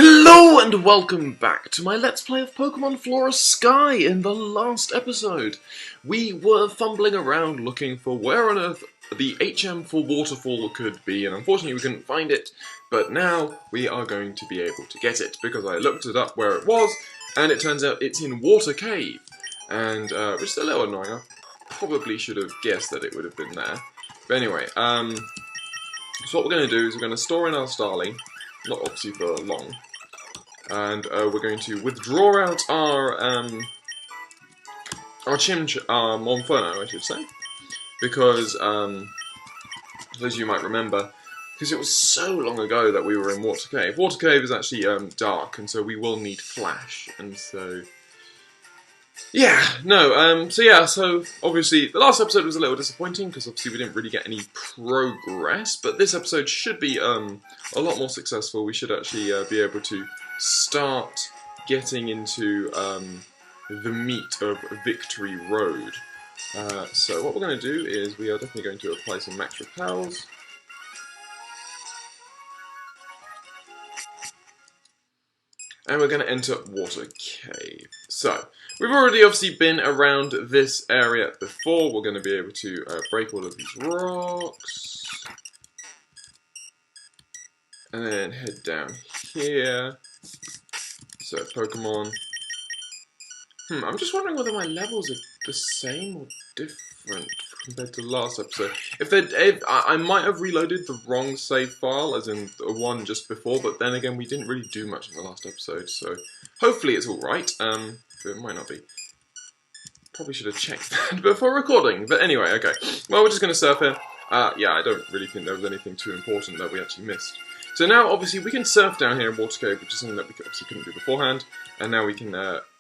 Hello and welcome back to my Let's Play of Pokemon Flora Sky. In the last episode, we were fumbling around looking for where on earth the HM for Waterfall could be, and unfortunately we couldn't find it, but now we are going to be able to get it, because I looked it up where it was, and it turns out it's in Water Cave, and which is a little annoying. I probably should have guessed that it would have been there. But anyway, so what we're going to do is we're going to store in our Starly, not obviously for long, and we're going to withdraw out our Monferno, I should say, because as you might remember, because it was so long ago that we were in Water Cave. Water Cave is actually dark, and so we will need flash, and so yeah, no, so obviously the last episode was a little disappointing because obviously we didn't really get any progress, but this episode should be a lot more successful. We should actually be able to start getting into the meat of Victory Road. So what we're going to do is we are definitely going to apply some max repels. And we're going to enter Water Cave. So, we've already obviously been around this area before. We're going to be able to break all of these rocks. And then head down here. So, Pokemon. I'm just wondering whether my levels are the same or different compared to last episode. If I might have reloaded the wrong save file, as in the one just before, but then again, we didn't really do much in the last episode, so hopefully it's alright. But it might not be. Probably should have checked that before recording, but anyway, okay. Well, we're just going to surf here. Yeah, I don't really think there was anything too important that we actually missed. So now, obviously, we can surf down here in Water Cave, which is something that we obviously couldn't do beforehand, and now we can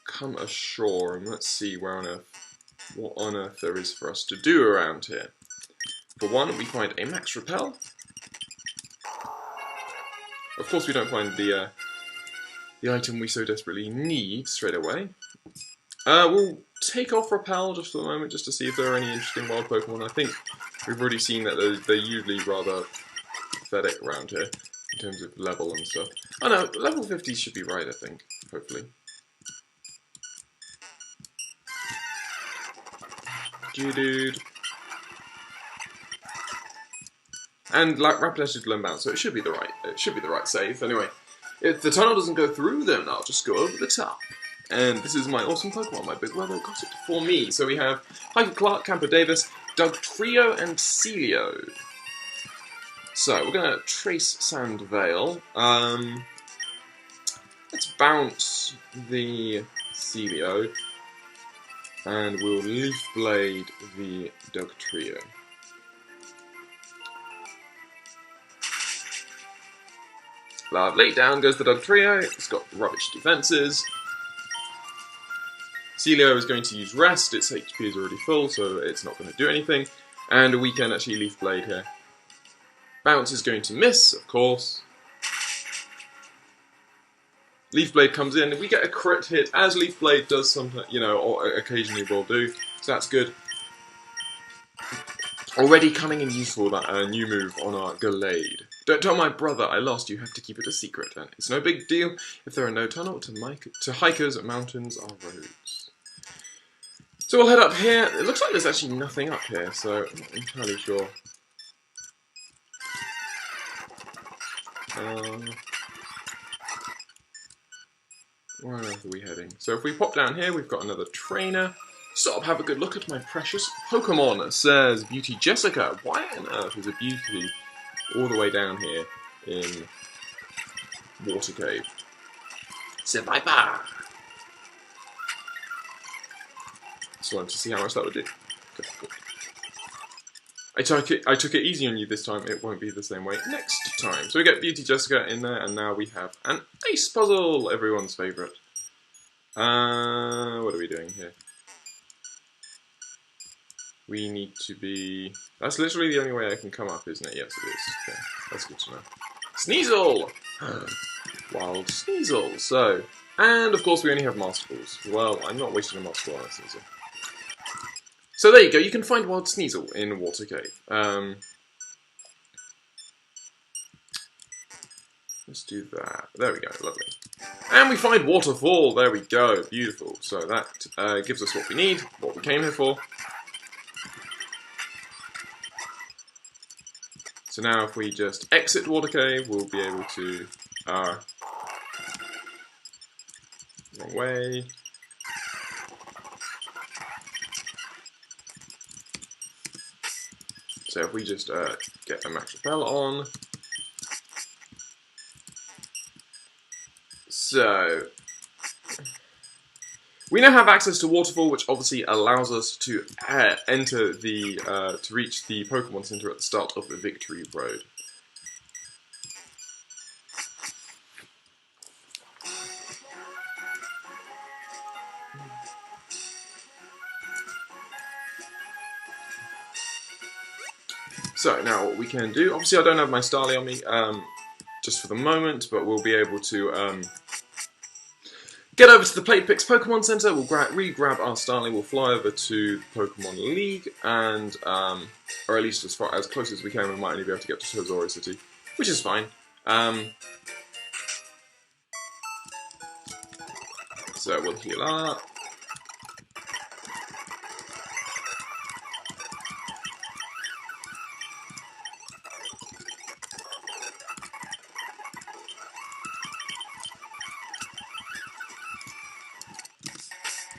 come ashore, and let's see what on earth there is for us to do around here. For one, we find a max repel. Of course, we don't find the item we so desperately need straight away. We'll take off repel just for the moment, just to see if there are any interesting wild Pokemon. I think we've already seen that they're usually rather pathetic around here in terms of level and stuff. Oh no, level 50 should be right, I think, hopefully. Dude. And like Rapidash learn bounce, so it should be the right save. Anyway, if the tunnel doesn't go through, then I'll just go over the top. And this is my awesome Pokemon, my big brother got it for me. So we have Hiker Clark, Camper Davis, Dugtrio, and Celio. So we're gonna trace Sandvale. Let's bounce the Celio. And we'll Leaf Blade the Dugtrio. Lovely, down goes the Dugtrio. It's got rubbish defenses. Celio is going to use Rest. Its HP is already full, so it's not going to do anything. And we can actually Leaf Blade here. Bounce is going to miss, of course. Leaf Blade comes in, and we get a crit hit, as Leaf Blade does sometimes, or occasionally will do, so that's good. Already cunning and useful, that new move on our Gallade. Don't tell my brother I lost, you have to keep it a secret, and it's no big deal if there are no tunnel to hikers, mountains are roads. So we'll head up here. It looks like there's actually nothing up here, so I'm not entirely sure. Where on earth are we heading? So if we pop down here, we've got another trainer. Stop, have a good look at my precious Pokemon, says Beauty Jessica. Why on earth is a Beauty all the way down here in Water Cave? Say bye-bye. Just wanted to see how much that would do. Okay, cool. I took it easy on you this time, it won't be the same way next time. So we get Beauty Jessica in there, and now we have an Ace Puzzle, everyone's favourite. What are we doing here? We need to be... That's literally the only way I can come up, isn't it? Yes, it is. Okay, that's good to know. Sneasel! Wild Sneasel, so... And, of course, we only have Master Balls. Well, I'm not wasting a Master Ball on a Sneasel. So there you go, you can find Wild Sneasel in Water Cave. Let's do that. There we go, lovely. And we find waterfall, there we go, beautiful. So that gives us what we need, what we came here for. So now if we just exit water cave, we'll be able to, wrong way. So if we just get a max repel on. So we now have access to waterfall, which obviously allows us to enter the to reach the Pokemon Center at the start of the Victory Road. So now what we can do, obviously I don't have my Starly on me just for the moment, but we'll be able to get over to the Playpix Pokemon Center, we'll re-grab our Starly, we'll fly over to Pokemon League, and, or at least as close as we can, we might only be able to get to Tozori City, which is fine. So we'll heal up.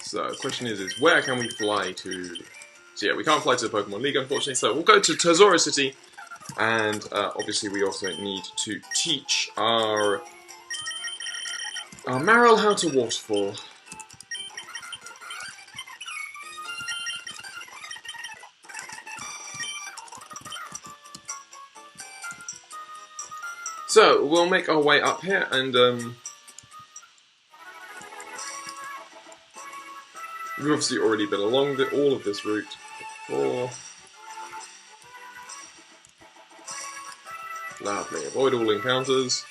So the question is where can we fly to? So yeah, we can't fly to the Pokemon League, unfortunately, so we'll go to Tozora City, and obviously we also need to teach our Marill how to waterfall. So we'll make our way up here, and we've obviously already been along all of this route before. Lovely. Avoid all encounters.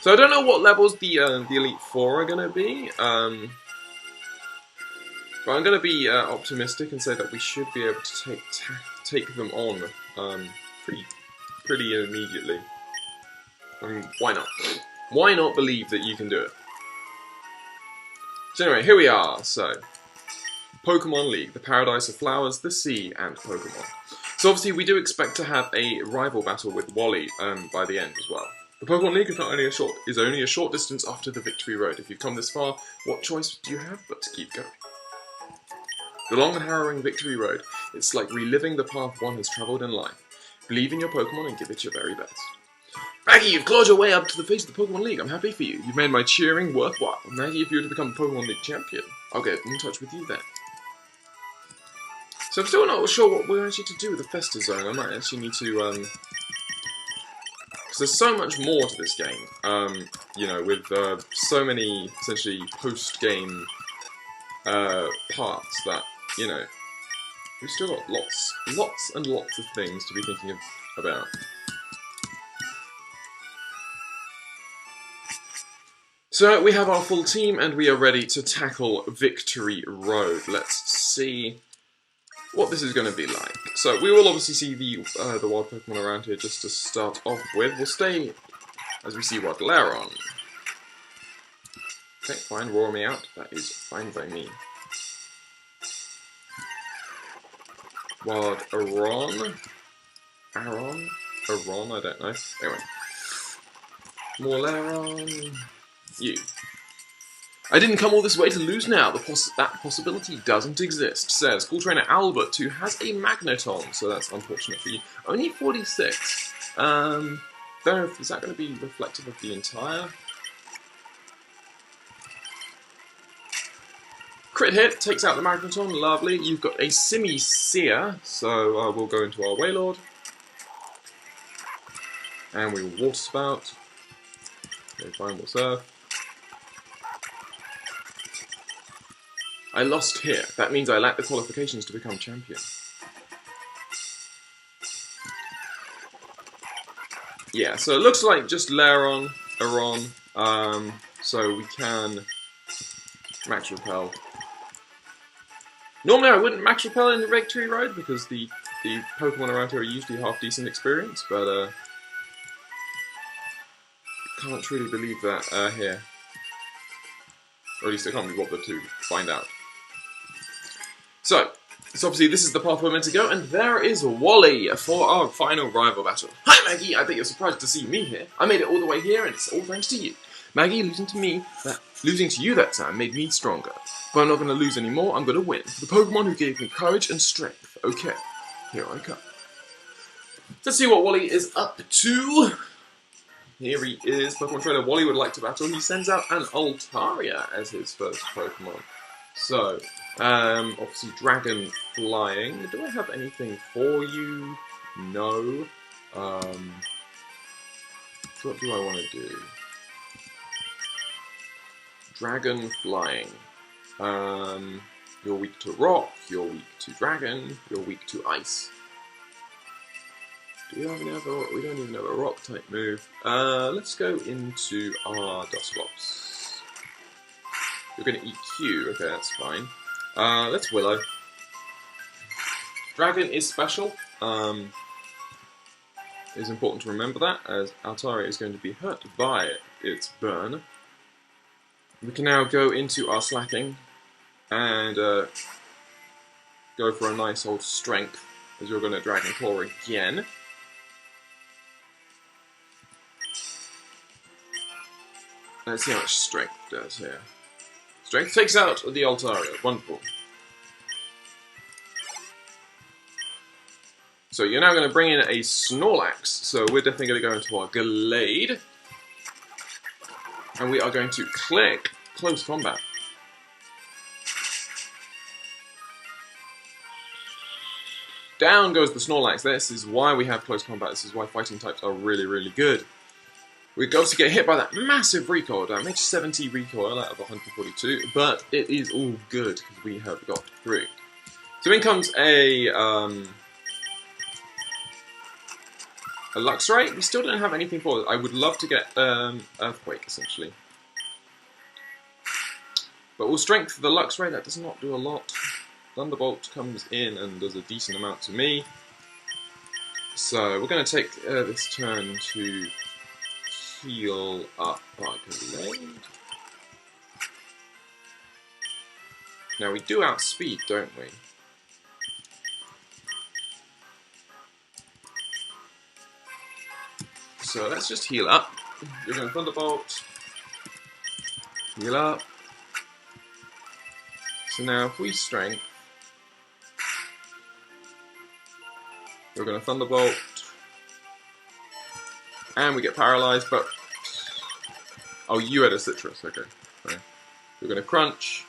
So I don't know what levels the Elite Four are going to be, but I'm going to be optimistic and say that we should be able to take them on pretty immediately. I mean, why not? Why not believe that you can do it? So anyway, here we are. So, Pokemon League, the Paradise of Flowers, the Sea, and Pokemon. So obviously we do expect to have a rival battle with Wally by the end as well. The Pokemon League is only a short distance after the Victory Road. If you've come this far, what choice do you have but to keep going? The long and harrowing Victory Road. It's like reliving the path one has travelled in life. Believe in your Pokemon and give it your very best. Maggie, you've clawed your way up to the face of the Pokemon League. I'm happy for you. You've made my cheering worthwhile. Maggie, if you were to become the Pokemon League champion, I'll get in touch with you then. So I'm still not sure what we're actually to do with the Festa Zone. I might actually need to, because there's so much more to this game, you know, with so many, essentially, post-game parts that, you know, we've still got lots and lots of things to be thinking about. So we have our full team and we are ready to tackle Victory Road. Let's see what this is going to be like. So we will obviously see the wild Pokemon around here just to start off with. We'll stay as we see Wild Laron. Okay, fine, roar me out. That is fine by me. Wild Aron, I don't know. Anyway, more Laron. You. I didn't come all this way to lose now. That possibility doesn't exist, says School Trainer Albert, who has a Magneton, so that's unfortunate for you. Only 46. Don't know if, is that going to be reflective of the entire? Crit hit, takes out the Magneton, lovely. You've got a Simi-Seer, so we'll go into our Wailord. And we will Water Spout. Okay, fine, we'll Surf. I lost here. That means I lack the qualifications to become champion. Yeah, so it looks like just Aron, so we can Max Repel. Normally I wouldn't Max Repel in the Victory Road because the Pokemon around here are usually half decent experience, but can't truly believe that here. Or at least I can't be bothered to find out. So obviously this is the path we're meant to go, and there is Wally for our final rival battle. Hi Maggie, I bet you're surprised to see me here. I made it all the way here, and it's all thanks to you. Maggie, losing to you that time made me stronger. But I'm not going to lose anymore, I'm going to win. The Pokemon who gave me courage and strength. Okay, here I come. Let's see what Wally is up to. Here he is, Pokemon Trainer Wally would like to battle. He sends out an Altaria as his first Pokemon. So, obviously Dragon Flying. Do I have anything for you? No. So what do I want to do? Dragon Flying. You're weak to Rock, you're weak to Dragon, you're weak to Ice. Do we have any other? We don't even have a Rock type move. Let's go into our Dusclops. You're going to eat Q. Okay, that's fine. Let's Willow. Dragon is special. It's important to remember that, as Altaria is going to be hurt by its burn. We can now go into our Slacking and go for a nice old Strength, as you're going to Dragon Claw again. Let's see how much Strength does here. Strength takes out the Altaria. Wonderful. So you're now going to bring in a Snorlax. So we're definitely going to go into our Glade. And we are going to click Close Combat. Down goes the Snorlax. This is why we have Close Combat. This is why fighting types are really, really good. We obviously get hit by that massive recoil damage, 70 recoil out of 142, but it is all good because we have got through. So in comes a Luxray. We still don't have anything for it. I would love to get Earthquake, essentially. But we'll Strength the Luxray. That does not do a lot. Thunderbolt comes in and does a decent amount to me. So we're going to take this turn to heal up our Glade. Now we do outspeed, don't we? So let's just heal up. You're going to Thunderbolt. Heal up. So now if we Strength, we're going to Thunderbolt. And we get paralyzed, but... Oh, you had a Citrus, okay. Right. We're going to Crunch.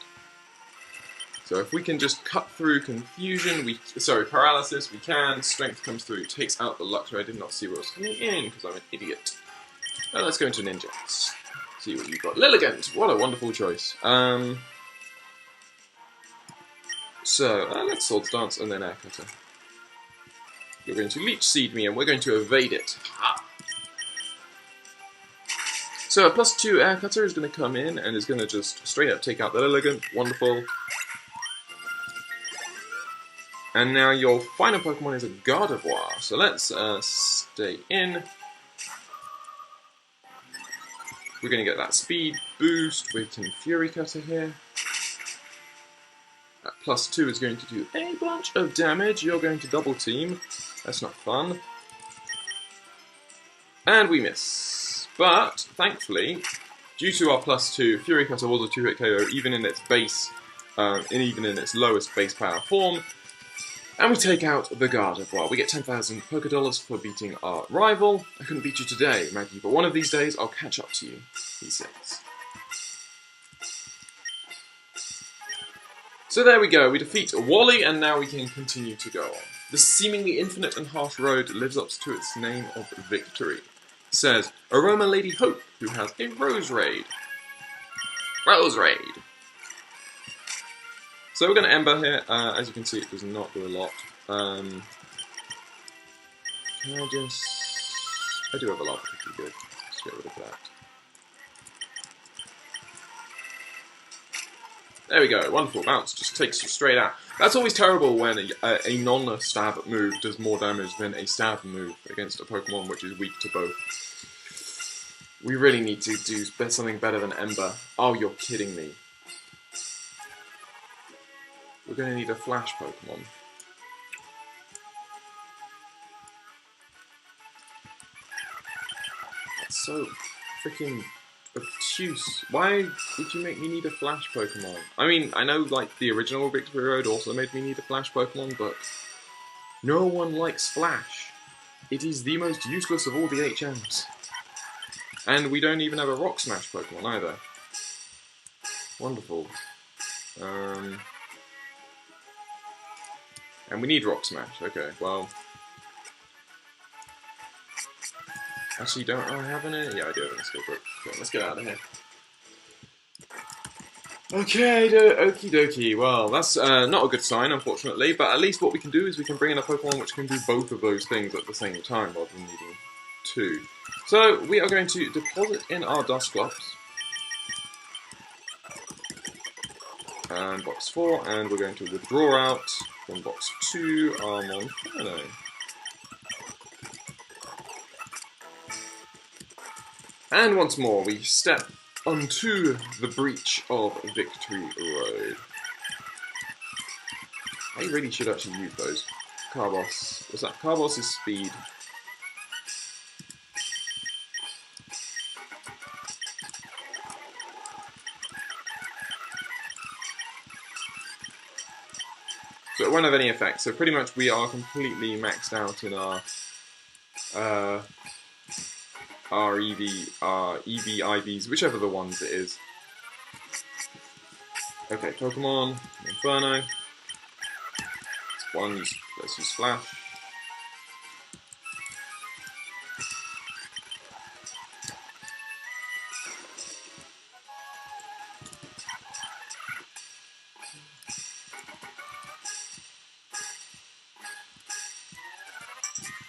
So if we can just cut through Confusion, Paralysis, we can. Strength comes through, takes out the Luxray. I did not see what was coming in, because I'm an idiot. Now let's go into Ninjax. See what you've got. Lilligant! What a wonderful choice. Let's Swords Dance and then Air Cutter. You're going to Leech Seed me, and we're going to evade it. Ha! So a +2 Air Cutter is going to come in and is going to just straight up take out the Lilligant. Wonderful. And now your final Pokemon is a Gardevoir. So let's stay in. We're going to get that speed boost. We can Fury Cutter here. That +2 is going to do a bunch of damage. You're going to double team. That's not fun. And we miss. But, thankfully, due to our +2, Fury Cutter was a 2-hit KO even in its base, even in its lowest base power form. And we take out the Gardevoir. We get 10,000 Pokédollars for beating our rival. I couldn't beat you today, Maggie, but one of these days I'll catch up to you, he says. So there we go, we defeat Wally, and now we can continue to go on. The seemingly infinite and harsh road lives up to its name of victory. Says Aroma Lady Hope, who has a Rose Raid. Rose Raid! So we're going to Ember here. As you can see, it does not do a lot. Can I just... I do have a lot, but it's pretty good. Let's get rid of that. There we go, wonderful bounce, just takes you straight out. That's always terrible when a non-stab move does more damage than a stab move against a Pokemon which is weak to both. We really need to do something better than Ember. Oh, you're kidding me. We're going to need a Flash Pokemon. That's so freaking obtuse. Why would you make me need a Flash Pokemon? I mean, I know like the original Victory Road also made me need a Flash Pokemon, but no one likes Flash. It is the most useless of all the HMs. And we don't even have a Rock Smash Pokemon either. Wonderful. And we need Rock Smash. Okay, well. Actually, don't I have any? Yeah, I do have an escape rope. Okay, let's get out of here. Okay, okie dokie. Well, that's not a good sign, unfortunately, but at least what we can do is we can bring in a Pokemon which can do both of those things at the same time rather than needing two. So, we are going to deposit in our Dusclops. And box 4, and we're going to withdraw out from box 2 our Monferno. And once more, we step onto the breach of Victory Road. I really should actually use those. Carbos. What's that? Carbos is speed. So it won't have any effect. So pretty much we are completely maxed out in our EV, IVs, whichever the ones it is. Okay, Pokemon, Inferno. Let's use Flash.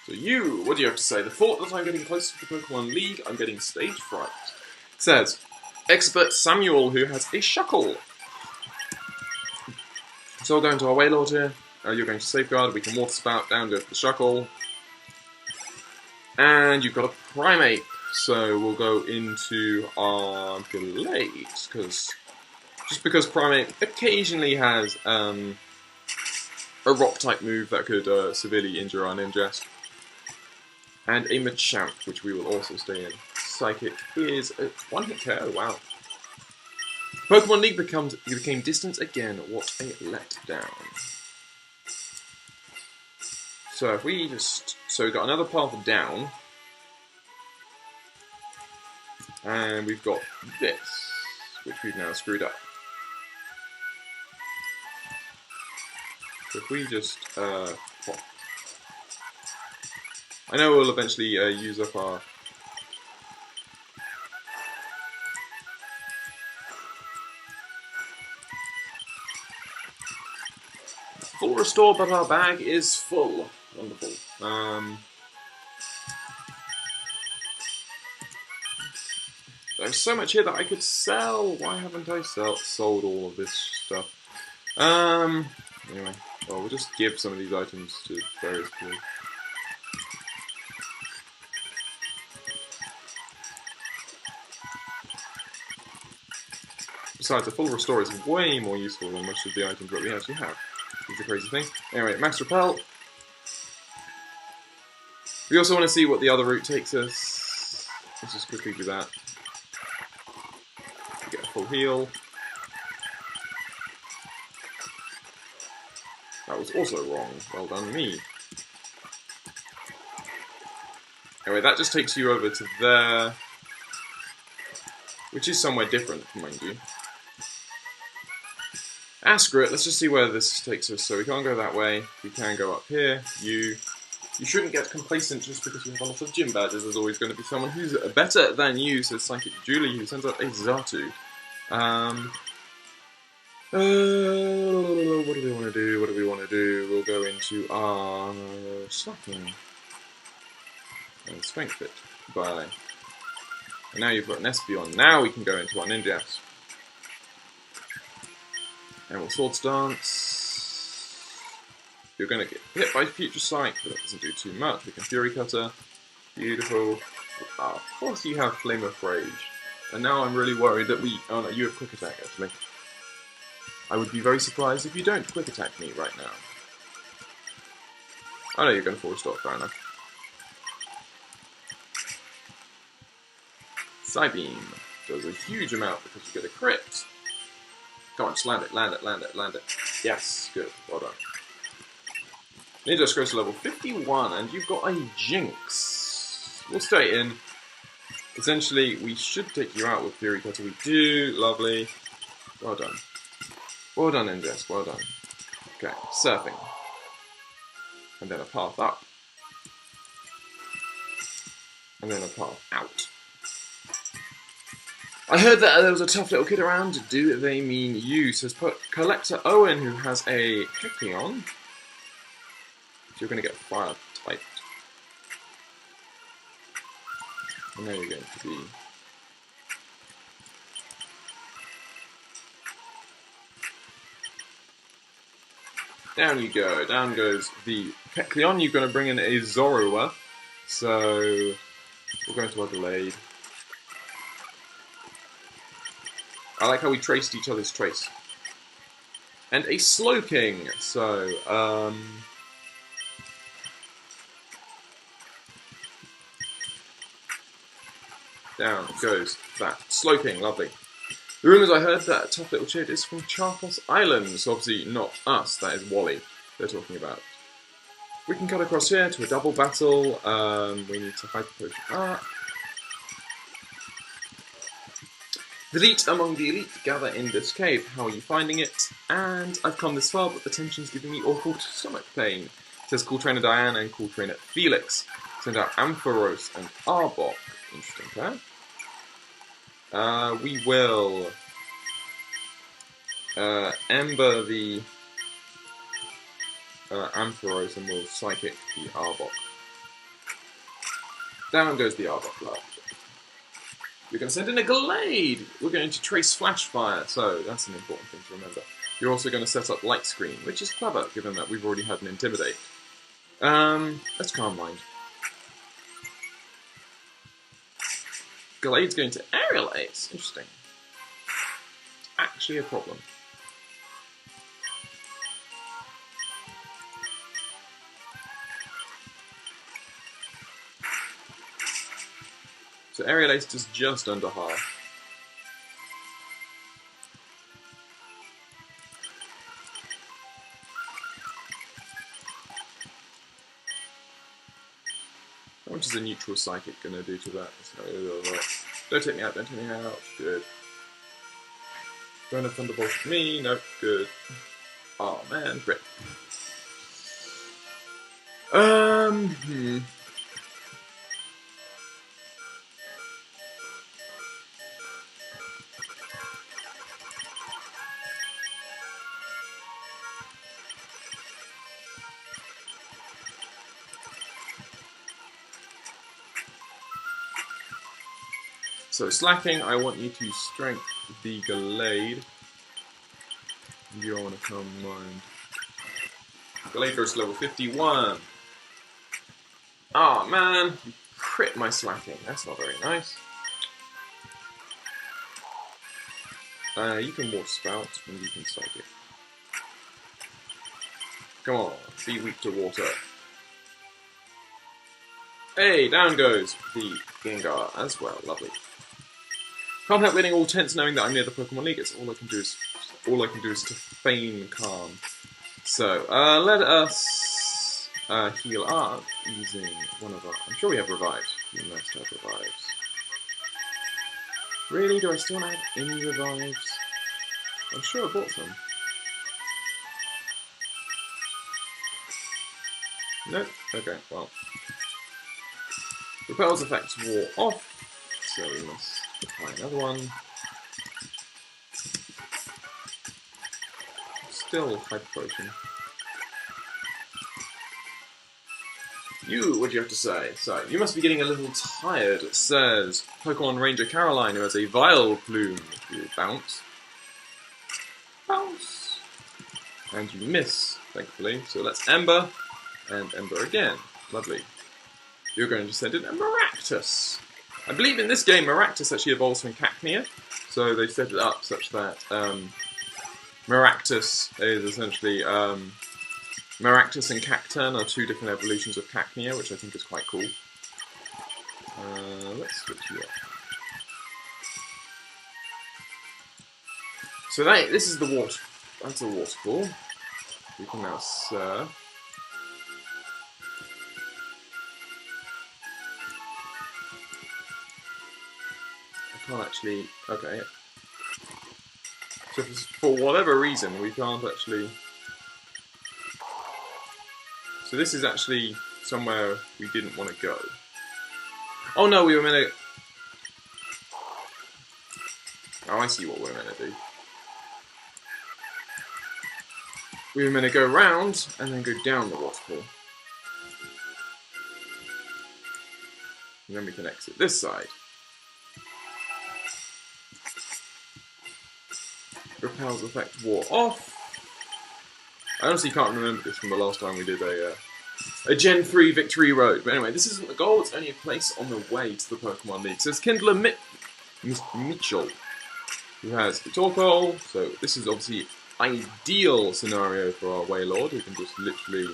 So you, what do you have to say? The thought that I'm getting closer to the Pokemon League, I'm getting stage fright. It says, Expert Samuel, who has a Shuckle. So we'll go into our Wailord here. You're going to Safeguard, we can Water Spout, down goes the Shuckle. And you've got a Primate. So we'll go into our Glade, just because Primate occasionally has a Rock-type move that could severely injure our Ninjask. And a Machamp, which we will also stay in. Psychic is a one-hit KO, wow. Pokemon League became distant again, what a letdown. So if we so we've got another path down. And we've got this, which we've now screwed up. So if we just pop. I know we'll eventually use up our full restore, but our bag is full. Wonderful. There's so much here that I could sell. Why haven't I sold all of this stuff? Anyway, well, we'll just give some of these items to various people. Besides, a full restore is way more useful than most of the items that we actually have. It's a crazy thing. Anyway, Max Repel. We also want to see what the other route takes us. Let's just quickly do that. Get a full heal. That was also wrong. Well done, me. Anyway, that just takes you over to there. Which is somewhere different, mind you. Ah, screw it. Let's just see where this takes us. So we can't go that way. We can go up here. You shouldn't get complacent just because you have a lot of gym badges. There's always going to be someone who's better than you, says Psychic Julie, who sends out a Xatu. What do we want to do? What do we want to do? We'll go into our Slacking. And Strength Fit. Bye. And now you've got an Espeon. Now we can go into our Ninjas. And we'll Swords Dance. You're going to get hit by Future Sight, but that doesn't do too much. We can Fury Cutter. Beautiful. Of course you have Flame of Rage. And now I'm really worried that we... Oh no, you have Quick Attack actually. I would be very surprised if you don't Quick Attack me right now. I know you're going to force stop, fair enough. Psybeam does a huge amount because you get a crit. Come on, just land it, land it, land it, land it. Yes, good, well done. Ninja grows to level 51, and you've got a Jinx. We'll stay in. Essentially, we should take you out with Fury Cutter. We do, lovely. Well done. Well done, Indes, well done. Okay, surfing. And then a path up. And then a path out. I heard that there was a tough little kid around. Do they mean you? Says Collector Owen, who has a Kecleon. You're going to get fire typed. I know you're going to be. Down you go. Down goes the Kecleon. You're going to bring in a Zorua. So we're going to Adelaide. I like how we traced each other's trace. And a Slowking. So, down goes that. Slowking, lovely. The rumours I heard that tough little chid is from Charpos Island. So obviously not us, that is Wally they're talking about. We can cut across here to a double battle. We need to Hyper Potion up. The elite among the elite gather in this cave. How are you finding it? And I've come this far, but the tension's giving me awful stomach pain. Says Cool Trainer Diane and Cool Trainer Felix. Send out Ampharos and Arbok. Interesting pair. We will Ember the Ampharos and we'll Psychic the Arbok. Down goes the Arbok, love. We're going to send in a Glade! We're going to trace Flash Fire, so that's an important thing to remember. You're also going to set up Light Screen, which is clever, given that we've already had an Intimidate. Let's Calm Mind. Glade's going to Aerial Ace. Interesting. Actually a problem. So Aerial Ace does just under half. How much is a neutral Psychic going to do to that? Don't take me out, don't take me out. Good. Don't have Thunderbolt for me. Nope, good. Oh man, great. So slacking, I want you to strength the Glade. You want to come mind. Glade goes to level 51. Oh man, you crit my slacking. That's not very nice. You can Water Spout and you can Psychic. Come on, be weak to water. Hey, down goes the Gengar as well. Lovely. Can't help getting all tense knowing that I'm near the Pokemon League. It's all I can do is to feign calm. So let us heal up using one of our. I'm sure we have revives. We must have revives. Really? Do I still have any revives? I'm sure I bought some. Nope. Okay. Well, Repel's effect wore off, so we must apply another one. Still Hyper Potion. What do you have to say? So, you must be getting a little tired, says Pokemon Ranger Caroline, who has a Vile Plume. You bounce. Bounce! And you miss, thankfully. So let's Ember, and Ember again. Lovely. you're going to send in a Maractus. I believe in this game, Maractus actually evolves from Cacnea, so they set it up such that Maractus is essentially Maractus and Cacturn are two different evolutions of Cacnea, which I think is quite cool. Let's switch you up. So this is the water. That's a waterfall. We can now surf. I can't actually. Okay. So for whatever reason, we can't actually. So this is actually somewhere we didn't want to go. Oh no, we were meant to. Oh, I see what we're meant to do. We were meant to go round and then go down the waterfall. And then we can exit this side. Repels effect wore off. I honestly can't remember this from the last time we did a Gen 3 Victory Road. But anyway, this isn't the goal, it's only a place on the way to the Pokemon League. So it's Kindler Mitchell, who has the Torkoal. So this is obviously ideal scenario for our Wailord, who can just literally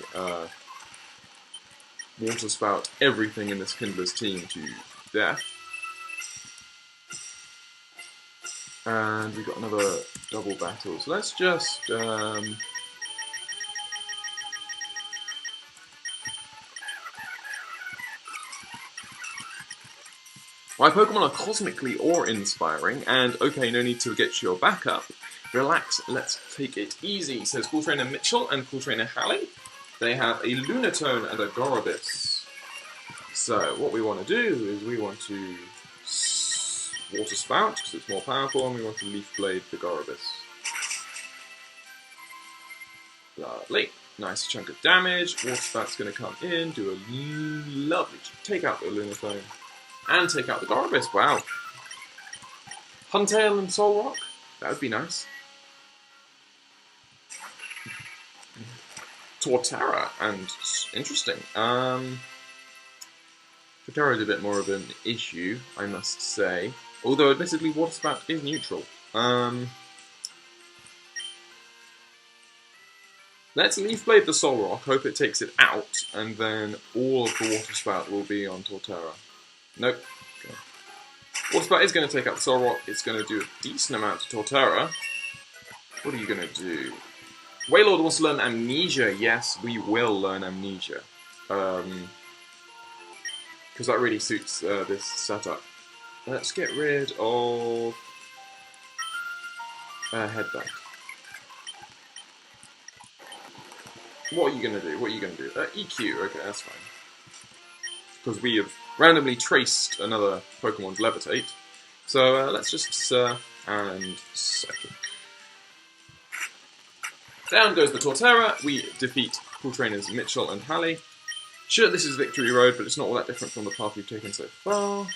water spout everything in this Kindler's team to death. And we've got another double battle. So let's just my Pokemon are cosmically awe-inspiring, and okay, no need to get your back up. Relax, let's take it easy, says Cool Trainer Mitchell and Cool Trainer Hallie. They have a Lunatone and a Gorobis. So, what we want to do is we want to Water Spout, because it's more powerful, and we want to Leaf Blade the Gorobis. Lovely. Nice chunk of damage. Water Spout's going to come in, do a lovely... Take out the Lunatone. And take out the Gorobis, wow. Huntail and Solrock? That would be nice. Torterra, and interesting. Torterra is a bit more of an issue, I must say. Although, admittedly, Water Spout is neutral. Let's Leaf Blade the Solrock, hope it takes it out, and then all of the Water Spout will be on Torterra. Nope. Okay. Water Spout is going to take out the Solrock. It's going to do a decent amount to Torterra. What are you going to do? Wailord wants to learn Amnesia. Yes, we will learn Amnesia. Because that really suits this setup. Let's get rid of Headbutt. What are you going to do? What are you going to do? EQ. Okay, that's fine. Because we have randomly traced another Pokemon's Levitate. So let's just Surf and Psychic. Down goes the Torterra. We defeat Cool Trainers Mitchell and Hallie. Sure, this is Victory Road, but it's not all that different from the path we've taken so far.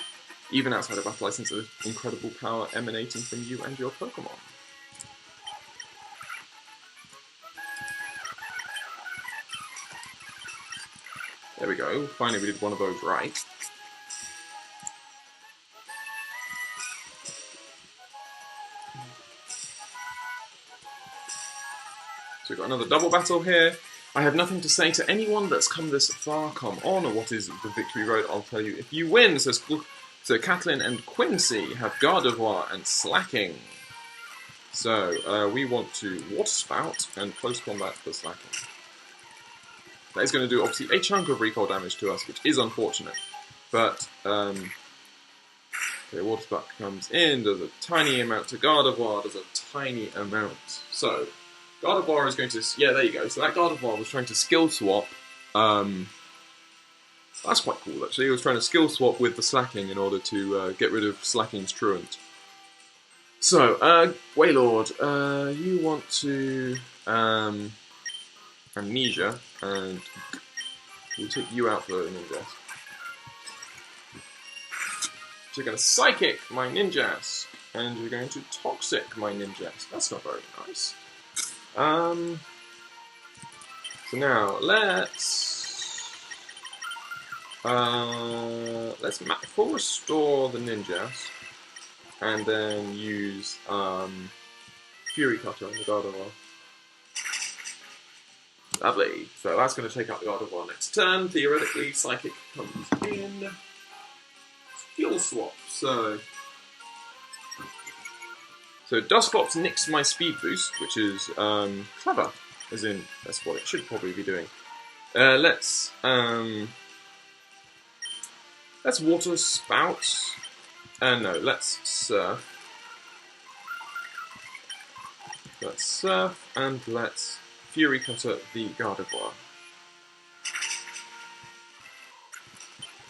Even outside of battle, I sense of incredible power emanating from you and your Pokemon. There we go. Finally, we did one of those right. So we've got another double battle here. I have nothing to say to anyone that's come this far. Come on, what is the Victory Road? I'll tell you if you win. So Catelyn and Quincy have Gardevoir and Slacking. So we want to Water Spout and Close Combat for Slacking. That is going to do obviously a chunk of recoil damage to us, which is unfortunate. But okay, Water Spout comes in, does a tiny amount to Gardevoir, does a tiny amount. So Gardevoir is going to... Yeah, there you go. So that Gardevoir was trying to skill swap. That's quite cool, actually. He was trying to skill swap with the Slacking in order to get rid of Slacking's Truant. So, Wailord, you want to... Amnesia, and we'll take you out for Ninjask. So you're going to Psychic my Ninjask, and you're going to Toxic my Ninjask. That's not very nice. So now, let's Let's full restore the ninjas, and then use Fury Cutter on the Gardevoir. Lovely. So that's going to take out the Gardevoir next turn. Theoretically, Psychic comes in. Fuel swap. So Dusclops nicks my speed boost, which is clever. As in, that's what it should probably be doing. Let's Water Spout. No, let's Surf. Let's Surf, and let's Fury Cutter the Gardevoir.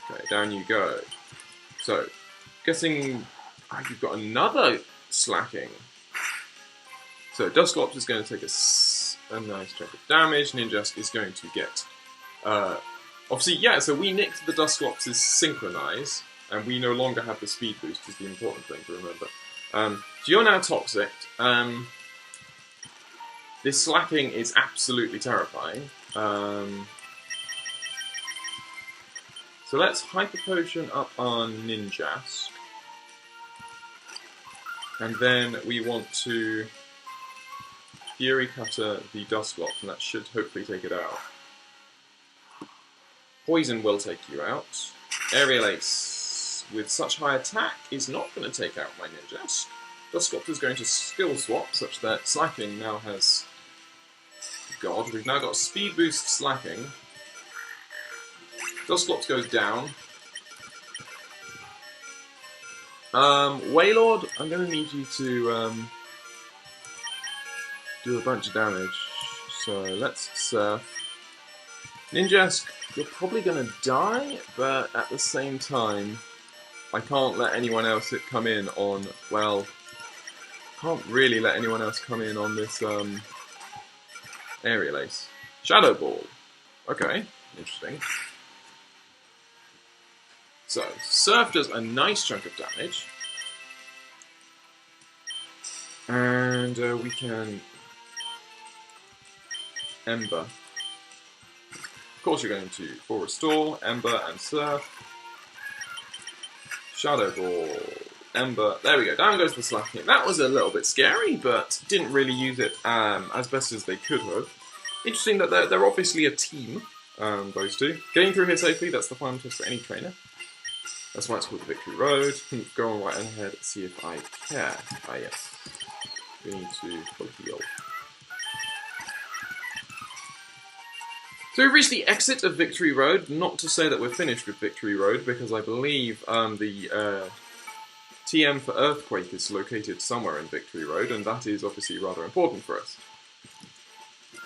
Okay, down you go. So, guessing you've got another Slacking. So Dusclops is going to take a nice chunk of damage. Ninjask is going to get... obviously, yeah, so we nicked the Dusclops' Synchronize, and we no longer have the speed boost, is the important thing to remember. So you're now Toxic. This Slacking is absolutely terrifying. So let's Hyper Potion up on Ninjask. And then we want to Fury Cutter the Dusclops, and that should hopefully take it out. Poison will take you out. Aerial Ace, with such high attack, is not going to take out my Ninjask. Dusclops is going to Skill Swap, such that Slacking now has... God, we've now got Speed Boost Slacking. Dusclops goes down. Wailord, I'm going to need you to do a bunch of damage. So let's Surf. Ninjask, you're probably going to die, but at the same time, I can't let anyone else come in on, well, can't really let anyone else come in on this Aerial Ace. Shadow Ball. Okay, interesting. So, Surf does a nice chunk of damage. And we can Ember. Of course you're going to full restore, Ember and Surf. Shadow Ball, Ember. There we go, down goes the Slacking. That was a little bit scary, but didn't really use it as best as they could have. Interesting that they're obviously a team, those two. Getting through here safely, that's the final test for any trainer. That's why it's called the Victory Road. Go on right ahead, see if I care. Ah, yes. We need to full heal. So we've reached the exit of Victory Road. Not to say that we're finished with Victory Road, because I believe the TM for Earthquake is located somewhere in Victory Road, and that is obviously rather important for us.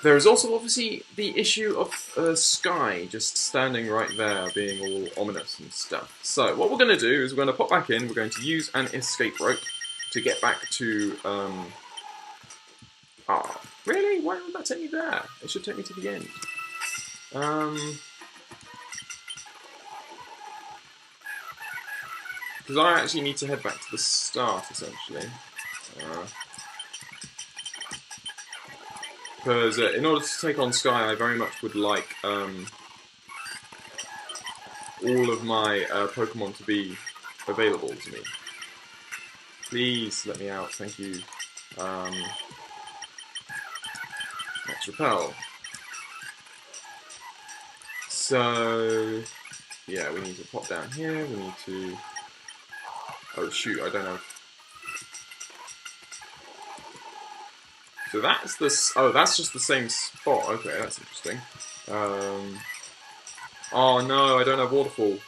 There is also obviously the issue of Sky just standing right there, being all ominous and stuff. So what we're going to do is we're going to pop back in, we're going to use an escape rope to get back to... really? Why would that take me there? It should take me to the end. Because I actually need to head back to the start, essentially. Because in order to take on Sky, I very much would like all of my Pokemon to be available to me. Please let me out, thank you. Max Repel. So, yeah, we need to pop down here, we need to... Oh shoot, I don't know. So that's the... Oh, that's just the same spot. Okay, that's interesting. Oh no, I don't have Waterfall.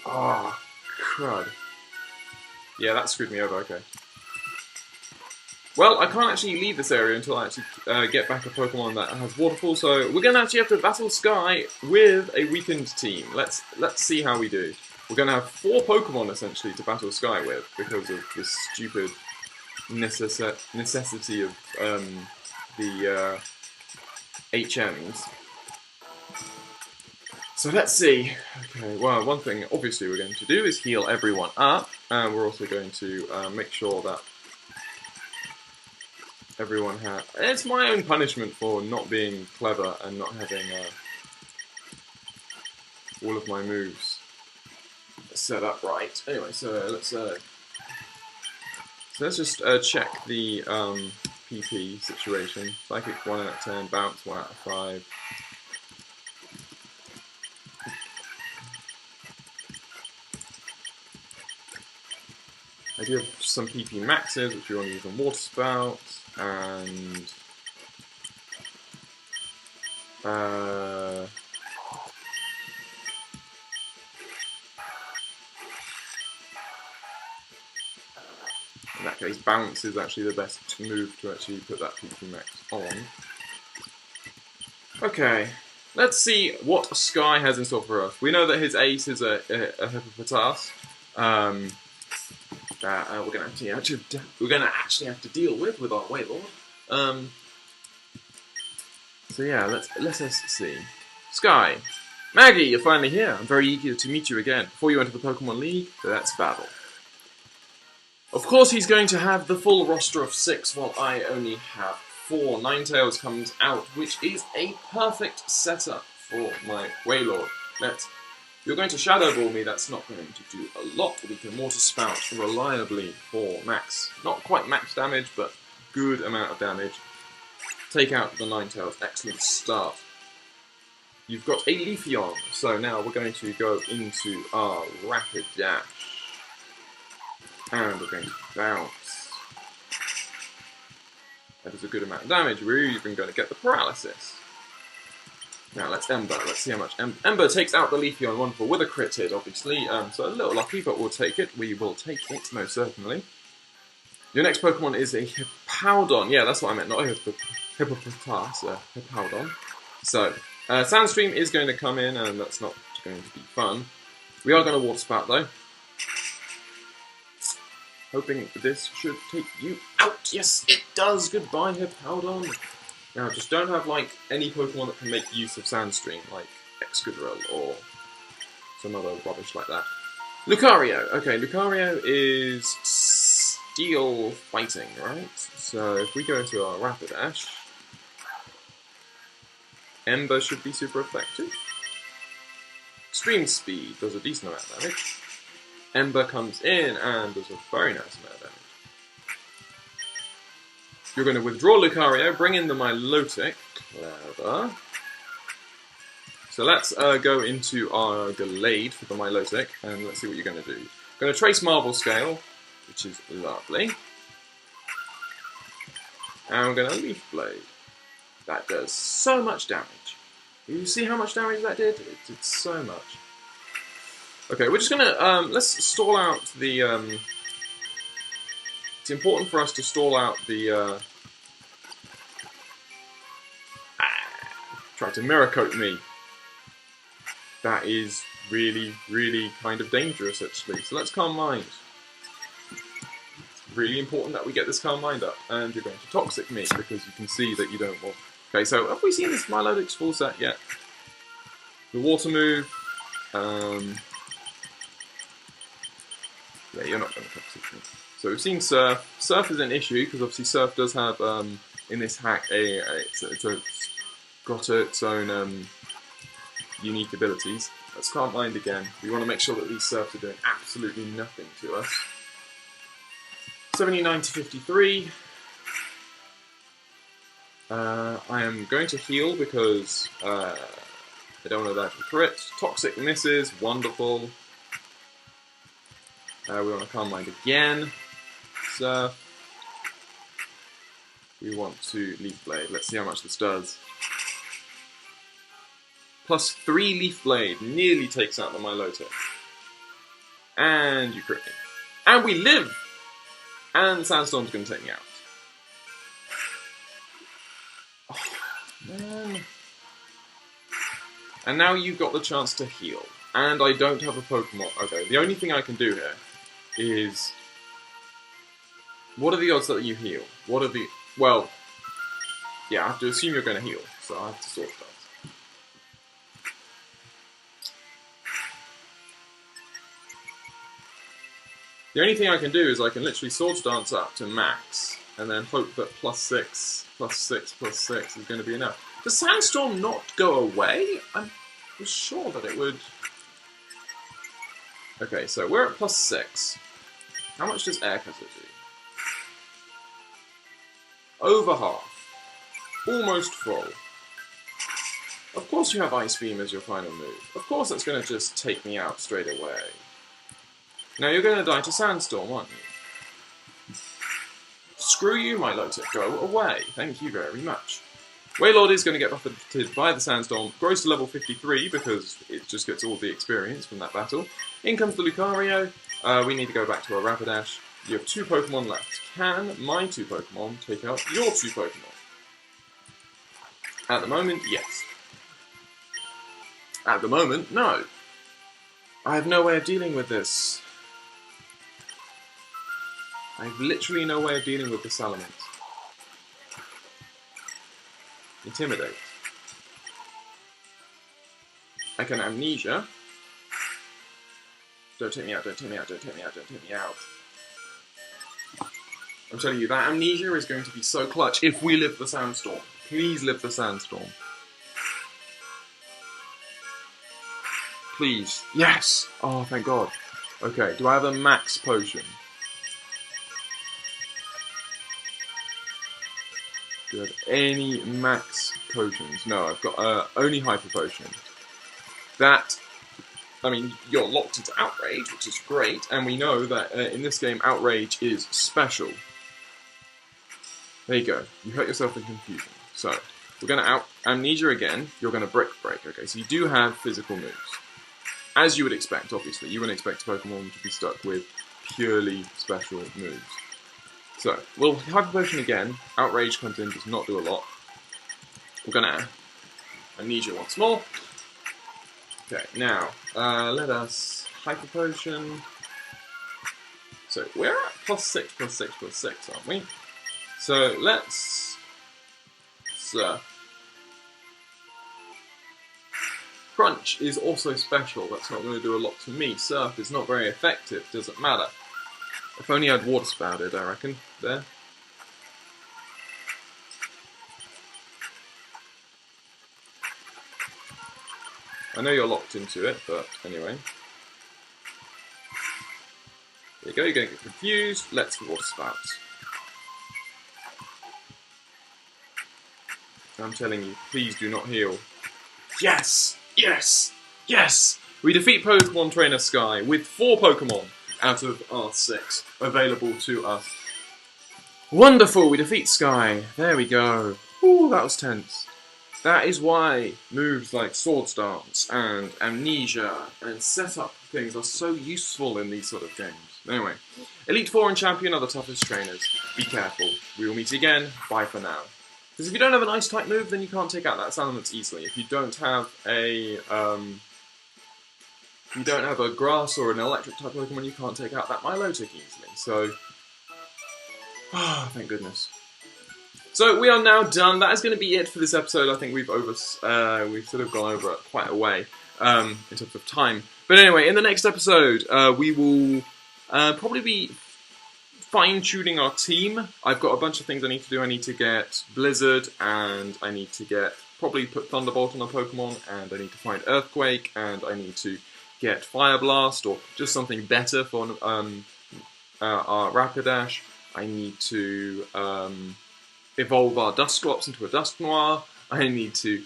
Ah, crud. Yeah, that screwed me over, okay. Well, I can't actually leave this area until I actually get back a Pokemon that has Waterfall, so we're going to actually have to battle Sky with a weakened team. Let's see how we do. We're going to have 4 Pokemon, essentially, to battle Sky with, because of this stupid necessity of the HMs. So let's see. Okay, well, one thing obviously we're going to do is heal everyone up, and we're also going to make sure that everyone has... It's my own punishment for not being clever and not having all of my moves set up right. Anyway, so let's just check the PP situation. Psychic 1 out of 10, bounce 1 out of 5. I do have some PP maxes, which we want to use on Water Spout, and in that case, bounce is actually the best move to actually put that PP max on. Okay, let's see what Sky has in store for us. We know that his ace is a hippopotas. That we're gonna actually have to deal with our Wailord. So yeah, let's see. Sky, Maggie, you're finally here. I'm very eager to meet you again. Before you enter the Pokemon League, let's battle. Of course, he's going to have the full roster of 6, while I only have 4. Ninetales comes out, which is a perfect setup for my Wailord. You're going to Shadow Ball me, that's not going to do a lot. We can Water Spout reliably for max, not quite max damage, but good amount of damage. Take out the Ninetales, excellent start. You've got a Leafeon, so now we're going to go into our Rapid Dash. And we're going to bounce. That is a good amount of damage. We're even going to get the paralysis. Now let's Ember. Let's see how much Ember takes out the Leafeon. Wonderful with a crit hit, obviously. So a little lucky, but we'll take it. We will take it most certainly. Your next Pokemon is a Hippowdon. Yeah, that's what I meant. Not a Hippopotas, a Hippowdon. So Sandstream is going to come in, and that's not going to be fun. We are going to Water Spout though. Hoping this should take you out. Yes, it does. Goodbye, Hippowdon. Now, just don't have, like, any Pokemon that can make use of Sandstream, like Excadrill or some other rubbish like that. Lucario. Okay, Lucario is Steel Fighting, right? So, if we go into our Rapidash, Ember should be super effective. Extreme Speed does a decent amount of damage. Ember comes in and does a very nice amount of damage. You're going to withdraw Lucario, bring in the Milotic. Clever. So let's go into our Gallade for the Milotic, and let's see what you're going to do. Going to Trace Marble Scale, which is lovely. And we're going to Leaf Blade. That does so much damage. You see how much damage that did? It did so much. Okay, we're just gonna, let's stall out the, it's important for us to stall out the, try to Mirror Coat me. That is really, really kind of dangerous, actually. So let's Calm Mind. It's really important that we get this Calm Mind up. And you're going to Toxic me, because you can see that you don't want... Okay, so have we seen this Milotic's full set yet? The Water move, yeah, you're not going to Toxic me. So we've seen Surf. Surf is an issue, because obviously Surf does have, in this hack, it's got its own unique abilities. Let's Calm Mind again. We want to make sure that these Surfs are doing absolutely nothing to us. 79 to 53. I am going to heal because I don't want to die for crit. Toxic misses, wonderful. We want to Calm Mind again. Surf. We want to Leaf Blade. Let's see how much this does. Plus 3 Leaf Blade nearly takes out the Milotic. And you crit me. And we live! And Sandstorm's going to take me out. Oh, man. And now you've got the chance to heal. And I don't have a Pokemon. Okay, the only thing I can do here is... What are the odds that you heal? What are the... Well, yeah, I have to assume you're going to heal. So I have to Sword Dance. The only thing I can do is I can literally Swords Dance up to max, and then hope that +6, +6, +6 is going to be enough. Does Sandstorm not go away? I was sure that it would Okay, so we're at +6. How much does air cutter do? Over half. Almost full. Of course you have Ice Beam as your final move. Of course that's going to just take me out straight away. Now you're going to die to Sandstorm, aren't you? Screw you, my Lotic. Go away. Thank you very much. Wailord is going to get buffeted by the Sandstorm. Grows to level 53 because it just gets all the experience from that battle. In comes the Lucario. We need to go back to our Rapidash. You have 2 Pokemon left. Can my 2 Pokemon take out your 2 Pokemon? At the moment, yes. At the moment, no. I have no way of dealing with this. I have literally no way of dealing with this element. Intimidate. I can Amnesia. Don't take me out, don't take me out, don't take me out, don't take me out. I'm telling you, that Amnesia is going to be so clutch if we live the Sandstorm. Please live the Sandstorm. Please. Yes! Oh, thank God. Okay, do I have a max potion? Do I have any max potions? No, I've got only hyper potion. That, I mean, you're locked into Outrage, which is great, and we know that in this game, Outrage is special. There you go. You hurt yourself in confusion. So, we're going to Amnesia again. You're going to Brick Break. Okay, so you do have physical moves. As you would expect, obviously. You wouldn't expect Pokemon to be stuck with purely special moves. So, we'll Hyper Potion again. Outrage comes in, does not do a lot. We're going to Amnesia once more. Okay, now, let us Hyper Potion. So, we're at +6, +6, +6, aren't we? So, let's Surf. Crunch is also special, that's not going to do a lot to me. Surf is not very effective, doesn't matter. If only I'd Water Spouted, I reckon, there. I know you're locked into it, but anyway. There you go, you're going to get confused. Let's Water Spout. I'm telling you, please do not heal. Yes! Yes! Yes! We defeat Pokemon Trainer Sky with 4 Pokemon out of our 6 available to us. Wonderful! We defeat Sky. There we go. Ooh, that was tense. That is why moves like Swords Dance and Amnesia and setup things are so useful in these sort of games. Anyway, Elite Four and Champion are the toughest trainers. Be careful. We will meet again. Bye for now. Because if you don't have an Ice-type move, then you can't take out that Salamence easily. If you don't have a Grass or an Electric-type Pokemon, you can't take out that Milotic easily. So, thank goodness. So we are now done. That is going to be it for this episode. I think we've sort of gone over it quite a way in terms of time. But anyway, in the next episode, we will probably be fine-tuning our team. I've got a bunch of things I need to do. I need to get Blizzard, and I need to probably put Thunderbolt on a Pokemon, and I need to find Earthquake, and I need to get Fire Blast, or just something better for our Rapidash. I need to evolve our Dusclops into a Dusknoir. I need to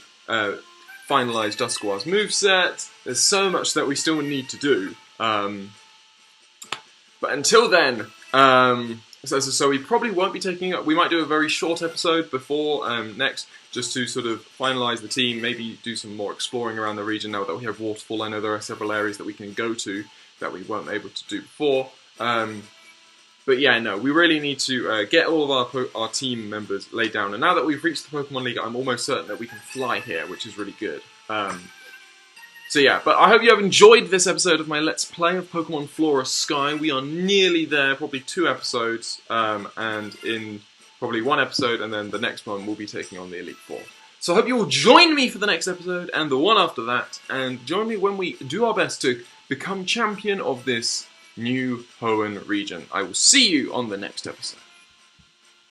finalise Dusknoir's moveset. There's so much that we still need to do. But until then, so we probably won't be taking up. We might do a very short episode before next, just to sort of finalise the team, maybe do some more exploring around the region now that we have Waterfall. I know there are several areas that we can go to that we weren't able to do before. But yeah, no, we really need to get all of our team members laid down. And now that we've reached the Pokemon League, I'm almost certain that we can fly here, which is really good. So yeah, but I hope you have enjoyed this episode of my Let's Play of Pokemon Flora Sky. We are nearly there, probably 2 episodes, and in probably 1 episode, and then the next one we'll be taking on the Elite Four. So I hope you will join me for the next episode, and the one after that, and join me when we do our best to become champion of this new Hoenn region. I will see you on the next episode.